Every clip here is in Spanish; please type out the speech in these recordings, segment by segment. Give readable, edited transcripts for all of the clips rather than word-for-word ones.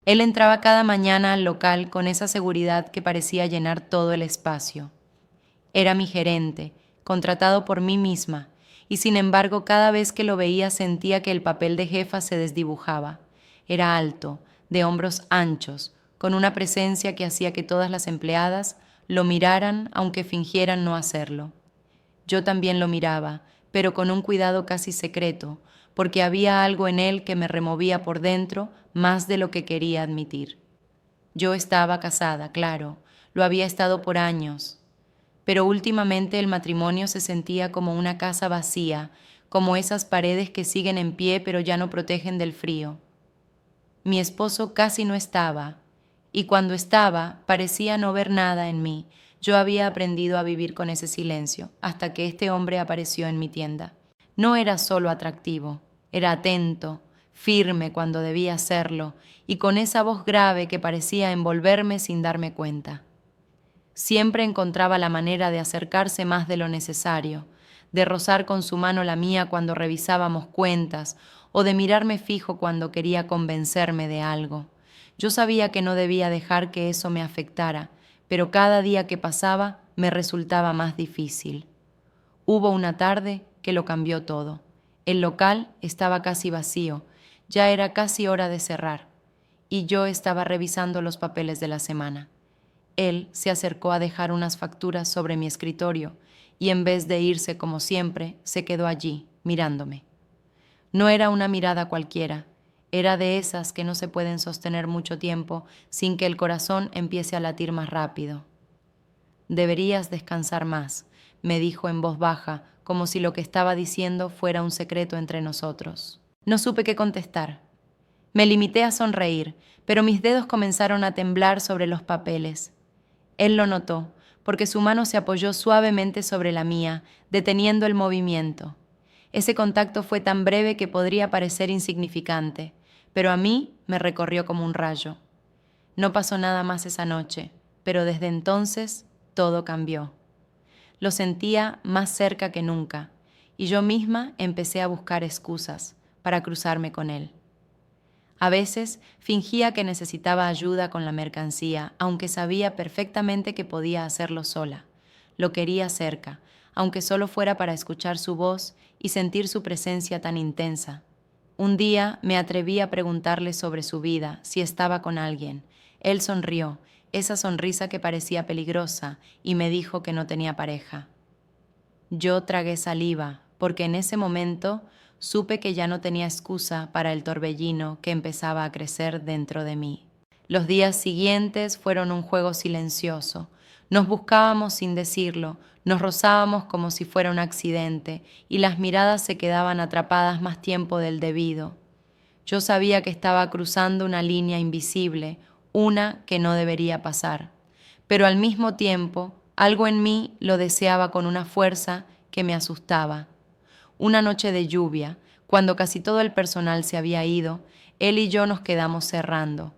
Él entraba cada mañana al local con esa seguridad que parecía llenar todo el espacio. Era mi gerente, contratado por mí misma, y sin embargo cada vez que lo veía sentía que el papel de jefa se desdibujaba. Era alto, de hombros anchos, con una presencia que hacía que todas las empleadas lo miraran aunque fingieran no hacerlo. Yo también lo miraba, pero con un cuidado casi secreto, porque había algo en él que me removía por dentro más de lo que quería admitir. Yo estaba casada, claro, lo había estado por años, pero últimamente el matrimonio se sentía como una casa vacía, como esas paredes que siguen en pie pero ya no protegen del frío. Mi esposo casi no estaba, y cuando estaba parecía no ver nada en mí. Yo había aprendido a vivir con ese silencio, hasta que este hombre apareció en mi tienda. No era solo atractivo, era atento, firme cuando debía serlo, y con esa voz grave que parecía envolverme sin darme cuenta. Siempre encontraba la manera de acercarse más de lo necesario, de rozar con su mano la mía cuando revisábamos cuentas o de mirarme fijo cuando quería convencerme de algo. Yo sabía que no debía dejar que eso me afectara, pero cada día que pasaba me resultaba más difícil. Hubo una tarde que lo cambió todo. El local estaba casi vacío, ya era casi hora de cerrar, y yo estaba revisando los papeles de la semana. Él se acercó a dejar unas facturas sobre mi escritorio y en vez de irse como siempre, se quedó allí, mirándome. No era una mirada cualquiera, era de esas que no se pueden sostener mucho tiempo sin que el corazón empiece a latir más rápido. Deberías descansar más, me dijo en voz baja, como si lo que estaba diciendo fuera un secreto entre nosotros. No supe qué contestar. Me limité a sonreír, pero mis dedos comenzaron a temblar sobre los papeles. Él lo notó, porque su mano se apoyó suavemente sobre la mía, deteniendo el movimiento. Ese contacto fue tan breve que podría parecer insignificante, pero a mí me recorrió como un rayo. No pasó nada más esa noche, pero desde entonces todo cambió. Lo sentía más cerca que nunca, y yo misma empecé a buscar excusas para cruzarme con él. A veces fingía que necesitaba ayuda con la mercancía, aunque sabía perfectamente que podía hacerlo sola. Lo quería cerca, aunque solo fuera para escuchar su voz y sentir su presencia tan intensa. Un día me atreví a preguntarle sobre su vida, si estaba con alguien. Él sonrió, esa sonrisa que parecía peligrosa, y me dijo que no tenía pareja. Yo tragué saliva, porque en ese momento supe que ya no tenía excusa para el torbellino que empezaba a crecer dentro de mí. Los días siguientes fueron un juego silencioso. Nos buscábamos sin decirlo, nos rozábamos como si fuera un accidente, y las miradas se quedaban atrapadas más tiempo del debido. Yo sabía que estaba cruzando una línea invisible, una que no debería pasar. Pero al mismo tiempo, algo en mí lo deseaba con una fuerza que me asustaba. Una noche de lluvia, cuando casi todo el personal se había ido, él y yo nos quedamos cerrando.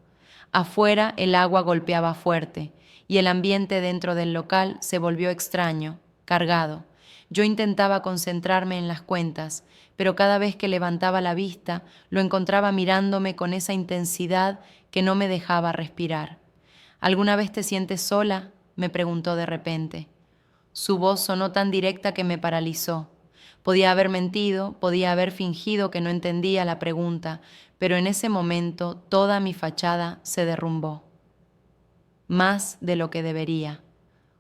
Afuera el agua golpeaba fuerte y el ambiente dentro del local se volvió extraño, cargado. Yo intentaba concentrarme en las cuentas, pero cada vez que levantaba la vista lo encontraba mirándome con esa intensidad que no me dejaba respirar. ¿Alguna vez te sientes sola?, me preguntó de repente. Su voz sonó tan directa que me paralizó. Podía haber mentido, podía haber fingido que no entendía la pregunta, pero en ese momento toda mi fachada se derrumbó. Más de lo que debería,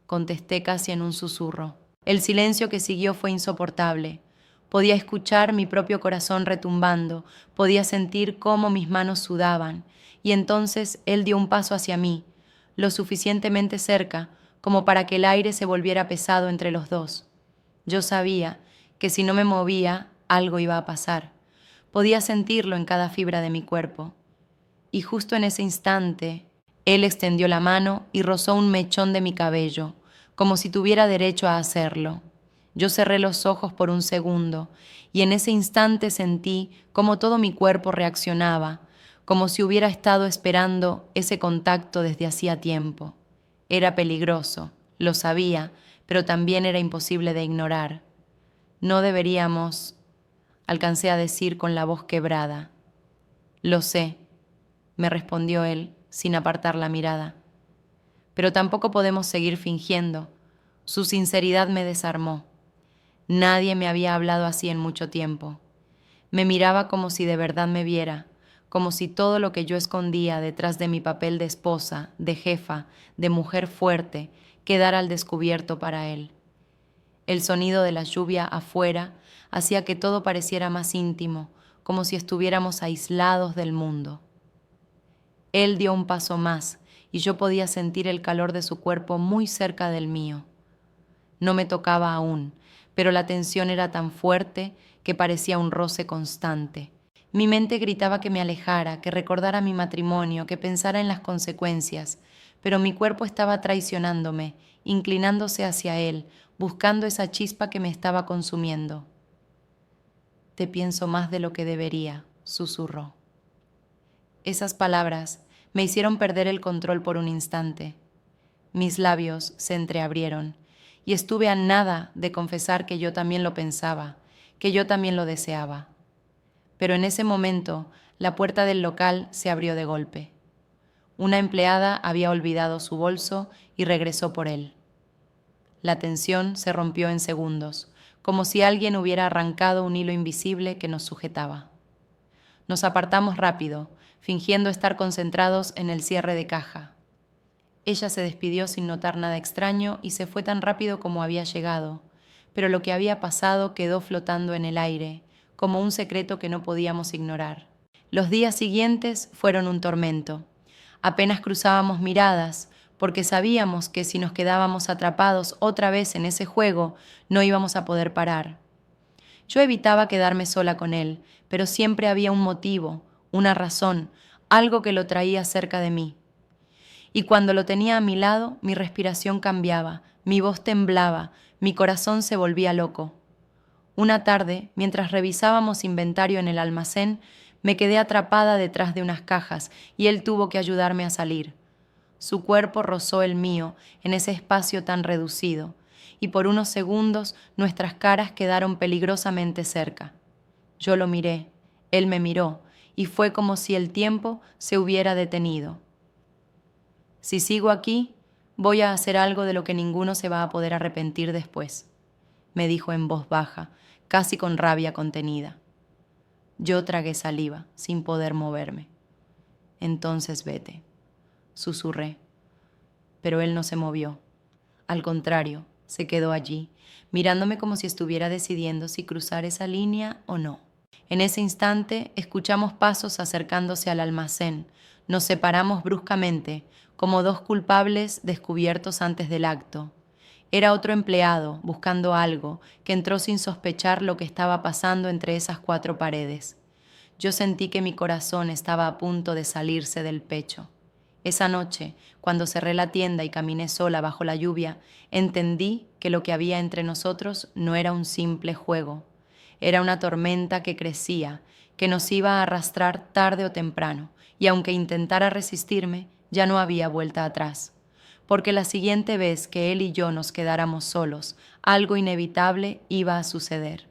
contesté casi en un susurro. El silencio que siguió fue insoportable. Podía escuchar mi propio corazón retumbando, podía sentir cómo mis manos sudaban, y entonces él dio un paso hacia mí, lo suficientemente cerca como para que el aire se volviera pesado entre los dos. Yo sabía que si no me movía, algo iba a pasar. Podía sentirlo en cada fibra de mi cuerpo. Y justo en ese instante, él extendió la mano y rozó un mechón de mi cabello, como si tuviera derecho a hacerlo. Yo cerré los ojos por un segundo, y en ese instante sentí cómo todo mi cuerpo reaccionaba, como si hubiera estado esperando ese contacto desde hacía tiempo. Era peligroso, lo sabía, pero también era imposible de ignorar. No deberíamos, alcancé a decir con la voz quebrada. Lo sé, me respondió él, sin apartar la mirada. Pero tampoco podemos seguir fingiendo. Su sinceridad me desarmó. Nadie me había hablado así en mucho tiempo. Me miraba como si de verdad me viera, como si todo lo que yo escondía detrás de mi papel de esposa, de jefa, de mujer fuerte, quedara al descubierto para él. El sonido de la lluvia afuera hacía que todo pareciera más íntimo, como si estuviéramos aislados del mundo. Él dio un paso más y yo podía sentir el calor de su cuerpo muy cerca del mío. No me tocaba aún, pero la tensión era tan fuerte que parecía un roce constante. Mi mente gritaba que me alejara, que recordara mi matrimonio, que pensara en las consecuencias, pero mi cuerpo estaba traicionándome, inclinándose hacia él, buscando esa chispa que me estaba consumiendo. Te pienso más de lo que debería, susurró. Esas palabras me hicieron perder el control por un instante. Mis labios se entreabrieron y estuve a nada de confesar que yo también lo pensaba, que yo también lo deseaba. Pero en ese momento la puerta del local se abrió de golpe. Una empleada había olvidado su bolso y regresó por él. La tensión se rompió en segundos, como si alguien hubiera arrancado un hilo invisible que nos sujetaba. Nos apartamos rápido, fingiendo estar concentrados en el cierre de caja. Ella se despidió sin notar nada extraño y se fue tan rápido como había llegado, pero lo que había pasado quedó flotando en el aire, como un secreto que no podíamos ignorar. Los días siguientes fueron un tormento. Apenas cruzábamos miradas, porque sabíamos que si nos quedábamos atrapados otra vez en ese juego, no íbamos a poder parar. Yo evitaba quedarme sola con él, pero siempre había un motivo, una razón, algo que lo traía cerca de mí. Y cuando lo tenía a mi lado, mi respiración cambiaba, mi voz temblaba, mi corazón se volvía loco. Una tarde, mientras revisábamos inventario en el almacén, me quedé atrapada detrás de unas cajas y él tuvo que ayudarme a salir. Su cuerpo rozó el mío en ese espacio tan reducido, y por unos segundos nuestras caras quedaron peligrosamente cerca. Yo lo miré, él me miró, y fue como si el tiempo se hubiera detenido. Si sigo aquí, voy a hacer algo de lo que ninguno se va a poder arrepentir después, me dijo en voz baja, casi con rabia contenida. Yo tragué saliva, sin poder moverme. Entonces vete, susurré. Pero él no se movió. Al contrario, se quedó allí, mirándome como si estuviera decidiendo si cruzar esa línea o no. En ese instante escuchamos pasos acercándose al almacén. Nos separamos bruscamente, como dos culpables descubiertos antes del acto. Era otro empleado, buscando algo, que entró sin sospechar lo que estaba pasando entre esas cuatro paredes. Yo sentí que mi corazón estaba a punto de salirse del pecho. Esa noche, cuando cerré la tienda y caminé sola bajo la lluvia, entendí que lo que había entre nosotros no era un simple juego. Era una tormenta que crecía, que nos iba a arrastrar tarde o temprano, y aunque intentara resistirme, ya no había vuelta atrás. Porque la siguiente vez que él y yo nos quedáramos solos, algo inevitable iba a suceder.